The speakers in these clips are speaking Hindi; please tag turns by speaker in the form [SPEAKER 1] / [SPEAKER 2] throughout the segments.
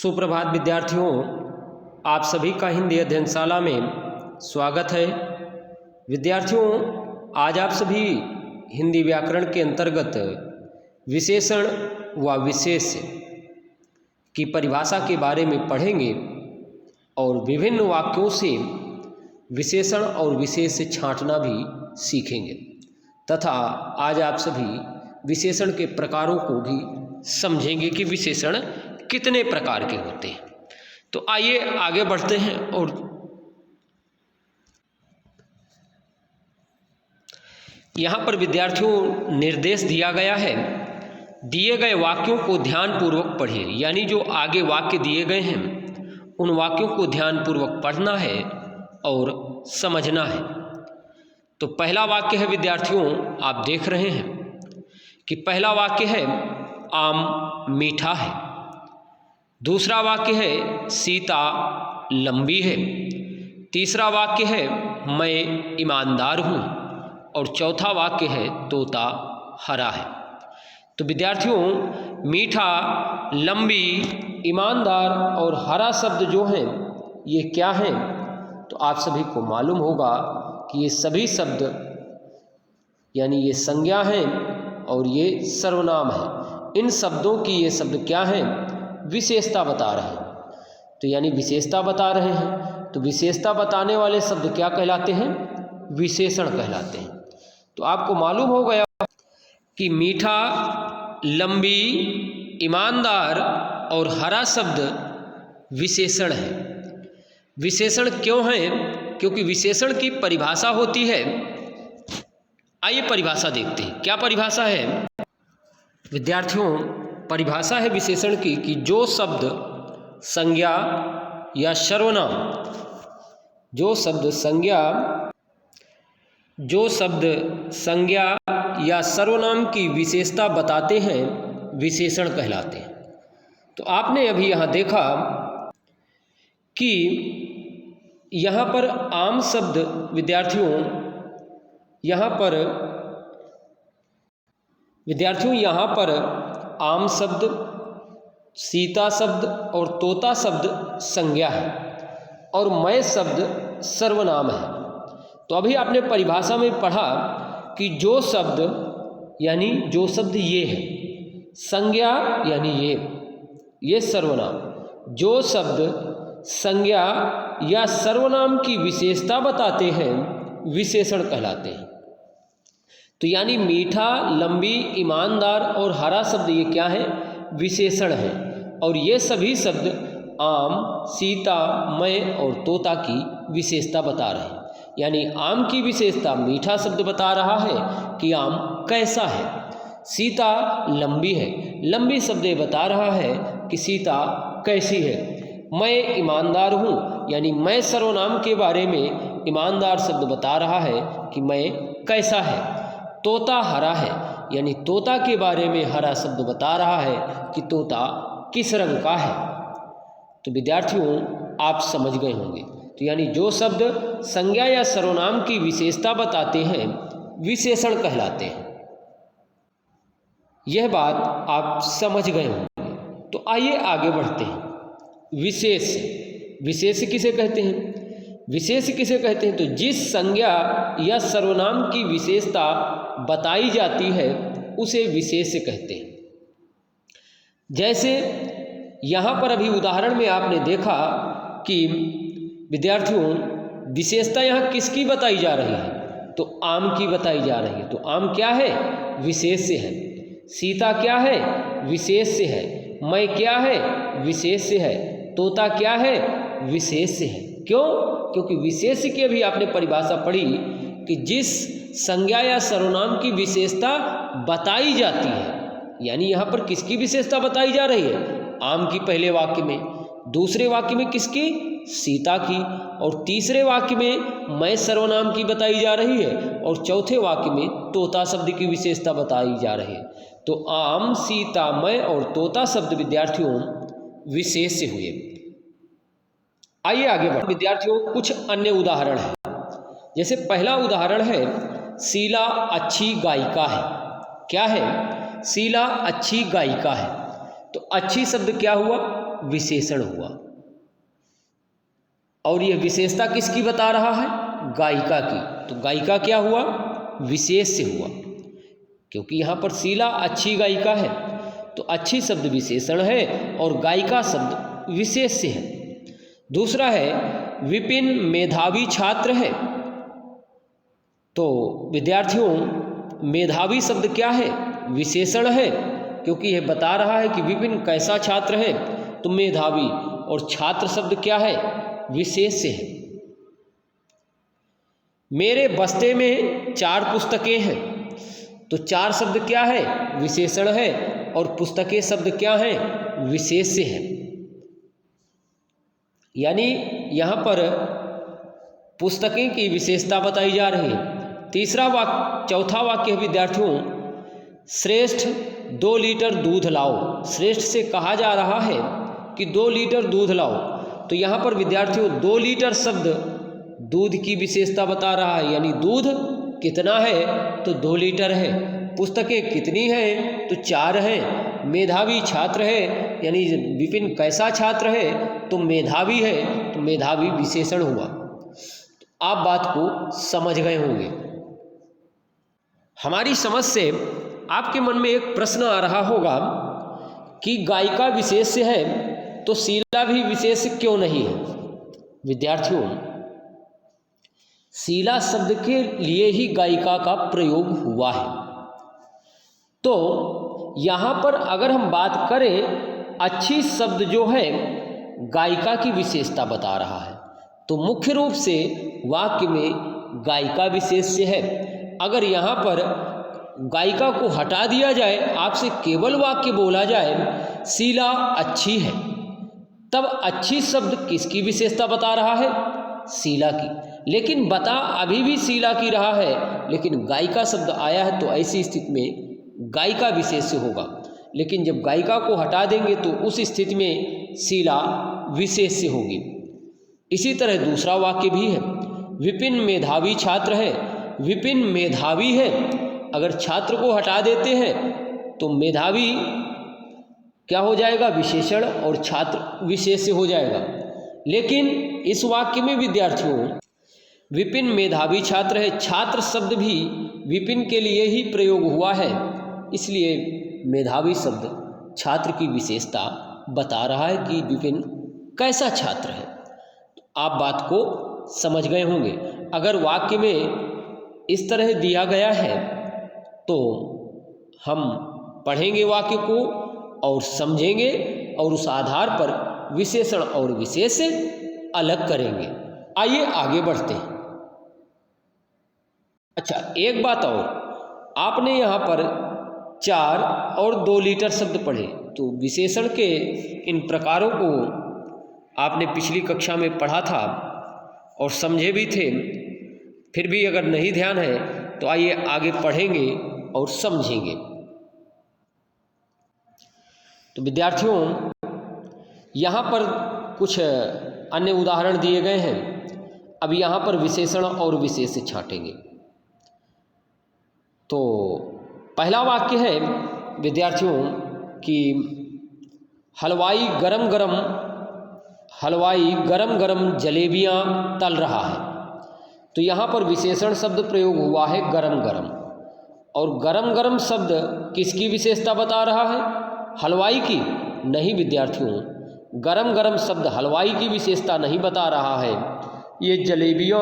[SPEAKER 1] सुप्रभात विद्यार्थियों, आप सभी का हिंदी अध्ययनशाला में स्वागत है। विद्यार्थियों, आज आप सभी हिंदी व्याकरण के अंतर्गत विशेषण व विशेष्य की परिभाषा के बारे में पढ़ेंगे और विभिन्न वाक्यों से विशेषण और विशेष्य छांटना भी सीखेंगे तथा आज आप सभी विशेषण के प्रकारों को भी समझेंगे कि विशेषण कितने प्रकार के होते हैं। तो आइए आगे बढ़ते हैं और यहाँ पर विद्यार्थियों निर्देश दिया गया है, दिए गए वाक्यों को ध्यानपूर्वक पढ़िए। यानी जो आगे वाक्य दिए गए हैं उन वाक्यों को ध्यानपूर्वक पढ़ना है और समझना है। तो पहला वाक्य है विद्यार्थियों, आप देख रहे हैं कि पहला वाक्य है आम मीठा है। दूसरा वाक्य है सीता लंबी है। तीसरा वाक्य है मैं ईमानदार हूँ और चौथा वाक्य है तोता हरा है। तो विद्यार्थियों, मीठा, लंबी, ईमानदार और हरा शब्द जो हैं ये क्या हैं? तो आप सभी को मालूम होगा कि ये सभी शब्द यानी ये संज्ञा हैं और ये सर्वनाम है। इन शब्दों की ये शब्द क्या हैं? विशेषता बता रहे हैं। तो यानी विशेषता बता रहे हैं, तो विशेषता बताने वाले शब्द क्या कहलाते हैं? विशेषण कहलाते हैं। तो आपको मालूम हो गया कि मीठा, लंबी, ईमानदार और हरा शब्द विशेषण है। विशेषण क्यों है? क्योंकि विशेषण की परिभाषा होती है। आइए परिभाषा देखते हैं। क्या परिभाषा है विद्यार्थियों? परिभाषा है विशेषण की कि जो शब्द संज्ञा या सर्वनाम, जो शब्द संज्ञा या सर्वनाम की विशेषता बताते हैं विशेषण कहलाते हैं। तो आपने अभी यहाँ देखा कि यहाँ पर आम शब्द विद्यार्थियों यहाँ पर आम शब्द, सीता शब्द और तोता शब्द संज्ञा है और मैं शब्द सर्वनाम है। तो अभी आपने परिभाषा में पढ़ा कि जो शब्द यानी जो शब्द ये है, संज्ञा यानी ये सर्वनाम, जो शब्द संज्ञा या सर्वनाम की विशेषता बताते हैं विशेषण कहलाते हैं। तो यानी मीठा, लंबी, ईमानदार और हरा शब्द ये क्या है? विशेषण है। और ये सभी शब्द आम, सीता, मैं और तोता की विशेषता बता रहे हैं। यानी आम की विशेषता मीठा शब्द बता रहा है कि आम कैसा है। सीता लंबी है, लंबी शब्द ये बता रहा है कि सीता कैसी है। मैं ईमानदार हूँ, यानी मैं सर्वनाम के बारे में ईमानदार शब्द बता रहा है कि मैं कैसा है। तोता हरा है, यानी तोता के बारे में हरा शब्द बता रहा है कि तोता किस रंग का है। तो विद्यार्थियों, आप समझ गए होंगे। तो यानी जो शब्द संज्ञा या सर्वनाम की विशेषता बताते हैं विशेषण कहलाते हैं। यह बात आप समझ गए होंगे। तो आइए आगे बढ़ते हैं। विशेष किसे कहते हैं? विशेष किसे कहते हैं? तो जिस संज्ञा या सर्वनाम की विशेषता बताई जाती है उसे विशेष कहते हैं। जैसे यहाँ पर अभी उदाहरण में आपने देखा कि विद्यार्थियों विशेषता यहाँ किसकी बताई जा रही है? तो आम की बताई जा रही है। तो आम क्या है? विशेष्य है। सीता क्या है? विशेष्य है। मैं क्या है? विशेष्य है। तोता क्या है? विशेष्य है। क्यों? क्योंकि विशेष्य की अभी आपने परिभाषा पढ़ी कि जिस संज्ञा या सर्वनाम की विशेषता बताई जाती है। यानी यहाँ पर किसकी विशेषता बताई जा रही है? आम की पहले वाक्य में, दूसरे वाक्य में किसकी? सीता की, और तीसरे वाक्य में मैं सर्वनाम की बताई जा रही है और चौथे वाक्य में तोता शब्द की विशेषता बताई जा रही है। तो आम, सीता, मैं और तोता शब्द विद्यार्थियों विशेष्य हुए। आइए आगे बढ़ते विद्यार्थियों, कुछ अन्य उदाहरण है। जैसे पहला उदाहरण है शीला अच्छी गायिका है। क्या है? शीला अच्छी गायिका है। तो अच्छी शब्द क्या हुआ? विशेषण हुआ। और यह विशेषता किसकी बता रहा है? गायिका की। तो गायिका क्या हुआ? विशेष से हुआ, क्योंकि यहाँ पर शीला अच्छी गायिका है, तो अच्छी शब्द विशेषण है और गायिका शब्द विशेष से है। दूसरा है विपिन मेधावी छात्र है। तो विद्यार्थियों, मेधावी शब्द क्या है? विशेषण है, क्योंकि यह बता रहा है कि विपिन कैसा छात्र है, तो मेधावी। और छात्र शब्द क्या है? विशेष से है। मेरे बस्ते में 4 पुस्तकें हैं। तो 4 शब्द क्या है? विशेषण है, और पुस्तकें शब्द क्या है? विशेष से है। यानी यहाँ पर पुस्तकें की विशेषता बताई जा रही है। चौथा वाक्य है विद्यार्थियों, श्रेष्ठ 2 लीटर दूध लाओ। श्रेष्ठ से कहा जा रहा है कि 2 लीटर दूध लाओ। तो यहाँ पर विद्यार्थियों 2 लीटर शब्द दूध की विशेषता बता रहा है, यानी दूध कितना है? तो 2 लीटर है। पुस्तकें कितनी हैं? तो 4 हैं। मेधावी छात्र है, यानी विपिन कैसा छात्र है? तो मेधावी है, तो मेधावी विशेषण हुआ। तो आप बात को समझ गए होंगे। हमारी समझ से आपके मन में एक प्रश्न आ रहा होगा कि गायिका विशेष से है, तो शीला भी विशेष क्यों नहीं है? विद्यार्थियों, शीला शब्द के लिए ही गायिका का प्रयोग हुआ है। तो यहाँ पर अगर हम बात करें, अच्छी शब्द जो है गायिका की विशेषता बता रहा है, तो मुख्य रूप से वाक्य में गायिका विशेष से है। अगर यहाँ पर गायिका को हटा दिया जाए, आपसे केवल वाक्य बोला जाए शीला अच्छी है, तब अच्छी शब्द किसकी विशेषता बता रहा है? शीला की। लेकिन बता अभी भी शीला की रहा है, लेकिन गायिका शब्द आया है, तो ऐसी स्थिति में गायिका विशेष से होगा। लेकिन जब गायिका को हटा देंगे तो उस स्थिति में शीला विशेष से होगी। इसी तरह दूसरा वाक्य भी है, विपिन मेधावी छात्र है। विपिन मेधावी है, अगर छात्र को हटा देते हैं तो मेधावी क्या हो जाएगा? विशेषण, और छात्र विशेष से हो जाएगा। लेकिन इस वाक्य में विद्यार्थियों विपिन मेधावी छात्र है, छात्र शब्द भी विपिन के लिए ही प्रयोग हुआ है, इसलिए मेधावी शब्द छात्र की विशेषता बता रहा है कि विपिन कैसा छात्र है। तो आप बात को समझ गए होंगे। अगर वाक्य में इस तरह दिया गया है तो हम पढ़ेंगे वाक्य को और समझेंगे, और उस आधार पर विशेषण और विशेष अलग करेंगे। आइए आगे बढ़ते हैं। अच्छा, एक बात और, आपने यहाँ पर 4 और 2 लीटर शब्द पढ़े, तो विशेषण के इन प्रकारों को आपने पिछली कक्षा में पढ़ा था और समझे भी थे। फिर भी अगर नहीं ध्यान है तो आइए आगे पढ़ेंगे और समझेंगे। तो विद्यार्थियों, यहाँ पर कुछ अन्य उदाहरण दिए गए हैं। अब यहाँ पर विशेषण और विशेष छांटेंगे। तो पहला वाक्य है विद्यार्थियों कि हलवाई गरम गरम जलेबियाँ तल रहा है। तो यहाँ पर विशेषण शब्द प्रयोग हुआ है गरम गरम, और गरम गरम शब्द किसकी विशेषता बता रहा है? हलवाई की? नहीं विद्यार्थियों, गरम गरम शब्द हलवाई की विशेषता नहीं बता रहा है, ये जलेबियों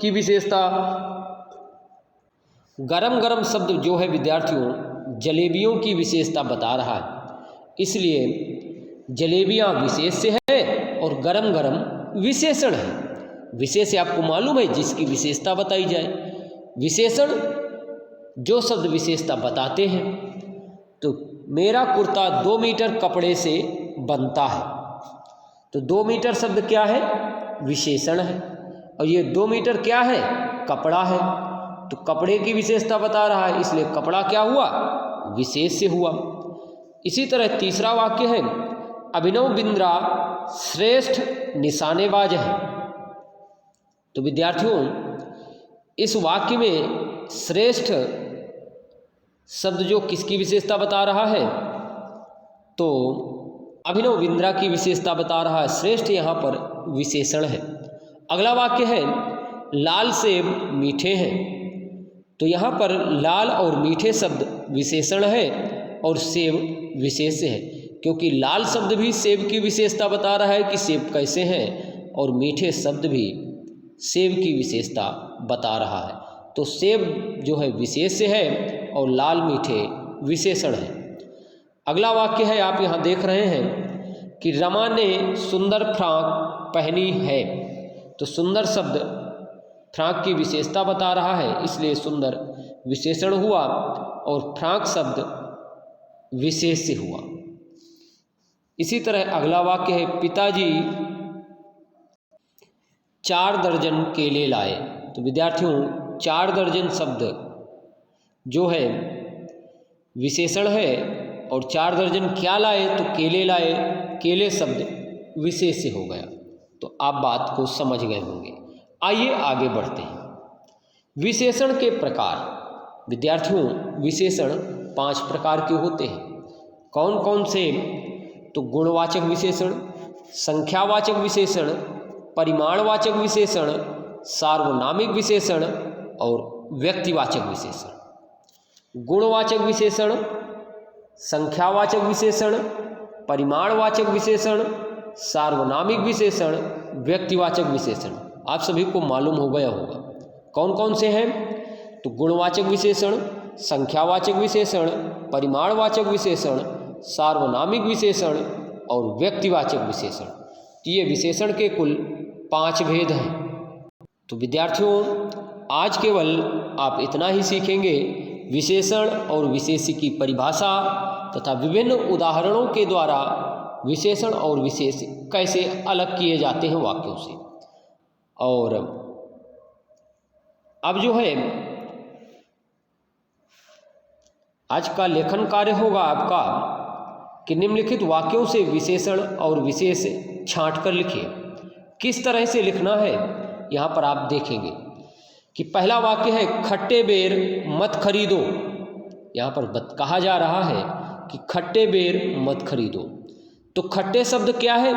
[SPEAKER 1] की विशेषता। गरम गरम शब्द जो है विद्यार्थियों जलेबियों की विशेषता बता रहा है, इसलिए जलेबियाँ विशेष से है और गरम गरम विशेषण है। विशेष आपको मालूम है जिसकी विशेषता बताई जाए। विशेषण जो शब्द विशेषता बताते हैं। तो मेरा कुर्ता 2 मीटर कपड़े से बनता है। तो 2 मीटर शब्द क्या है? विशेषण है, और ये 2 मीटर क्या है? कपड़ा है। तो कपड़े की विशेषता बता रहा है, इसलिए कपड़ा क्या हुआ? विशेष से हुआ। इसी तरह तीसरा वाक्य है, अभिनव बिंद्रा श्रेष्ठ निशानेबाज है। तो विद्यार्थियों, इस वाक्य में श्रेष्ठ शब्द जो किसकी विशेषता बता रहा है? तो अभिनव बिंद्रा की विशेषता बता रहा है। श्रेष्ठ यहाँ पर विशेषण है। अगला वाक्य है लाल सेब मीठे हैं। तो यहाँ पर लाल और मीठे शब्द विशेषण है और सेब विशेष है, क्योंकि लाल शब्द भी सेब की विशेषता बता रहा है कि सेब कैसे हैं, और मीठे शब्द भी सेब की विशेषता बता रहा है। तो सेब जो है विशेष है और लाल मीठे विशेषण है। अगला वाक्य है, आप यहाँ देख रहे हैं कि रमा ने सुंदर फ्रॉक पहनी है। तो सुंदर शब्द फ्रॉक की विशेषता बता रहा है, इसलिए सुंदर विशेषण हुआ और फ्रॉक शब्द विशेष से हुआ। इसी तरह अगला वाक्य है पिताजी 4 दर्जन केले लाए। तो विद्यार्थियों 4 दर्जन शब्द जो है विशेषण है और 4 दर्जन क्या लाए, तो केले लाए। केले शब्द विशेष से हो गया। तो आप बात को समझ गए होंगे। आइए आगे बढ़ते हैं। विशेषण के प्रकार। विद्यार्थियों विशेषण 5 प्रकार के होते हैं। कौन कौन से? तो गुणवाचक विशेषण, संख्यावाचक विशेषण, परिमाणवाचक विशेषण, सार्वनामिक विशेषण और व्यक्तिवाचक विशेषण। गुणवाचक विशेषण, संख्यावाचक विशेषण, परिमाणवाचक विशेषण, सार्वनामिक विशेषण, व्यक्तिवाचक विशेषण। आप सभी को मालूम हो गया होगा कौन कौन से हैं। तो गुणवाचक विशेषण, संख्यावाचक विशेषण, परिमाणवाचक विशेषण, सार्वनामिक विशेषण और व्यक्तिवाचक विशेषण। ये विशेषण के कुल 5 भेद हैं। तो विद्यार्थियों आज केवल आप इतना ही सीखेंगे, विशेषण और विशेष्य की परिभाषा तथा विभिन्न उदाहरणों के द्वारा विशेषण और विशेष्य कैसे अलग किए जाते हैं वाक्यों से। और अब जो है आज का लेखन कार्य होगा आपका कि निम्नलिखित वाक्यों से विशेषण और विशेष्य छांट कर लिखिए। किस तरह से लिखना है यहाँ पर आप देखेंगे कि पहला वाक्य है खट्टे बेर मत खरीदो। यहाँ पर कहा जा रहा है कि खट्टे बेर मत खरीदो। तो खट्टे शब्द क्या है?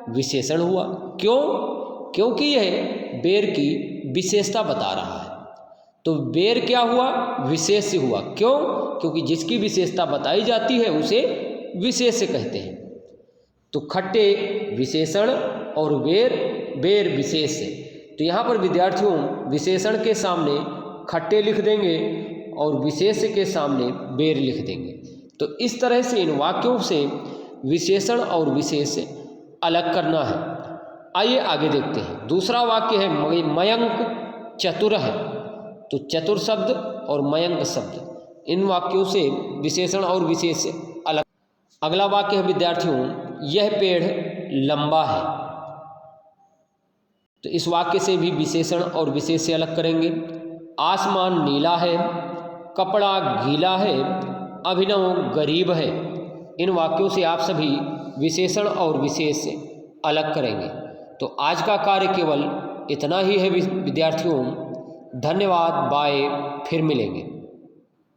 [SPEAKER 1] विशेषण हुआ। क्यों? क्योंकि यह बेर की विशेषता बता रहा है। तो बेर क्या हुआ? विशेष्य हुआ। क्यों? क्योंकि जिसकी विशेषता बताई जाती है उसे विशेष्य कहते हैं। तो खट्टे विशेषण और बेर विशेष्य। तो यहाँ पर विद्यार्थियों विशेषण के सामने खट्टे लिख देंगे और विशेष्य के सामने बेर लिख देंगे। तो इस तरह से इन वाक्यों से विशेषण और विशेष्य अलग करना है। आइए आगे देखते हैं। दूसरा वाक्य है मयंक चतुर है। तो चतुर शब्द और मयंक शब्द, इन वाक्यों से विशेषण और विशेष्य अलग। अगला वाक्य है विद्यार्थियों यह पेड़ लंबा है। तो इस वाक्य से भी विशेषण और विशेष्य अलग करेंगे। आसमान नीला है, कपड़ा गीला है, अभिनव गरीब है। इन वाक्यों से आप सभी विशेषण और विशेष्य अलग करेंगे। तो आज का कार्य केवल इतना ही है विद्यार्थियों। धन्यवाद। बाय। फिर मिलेंगे।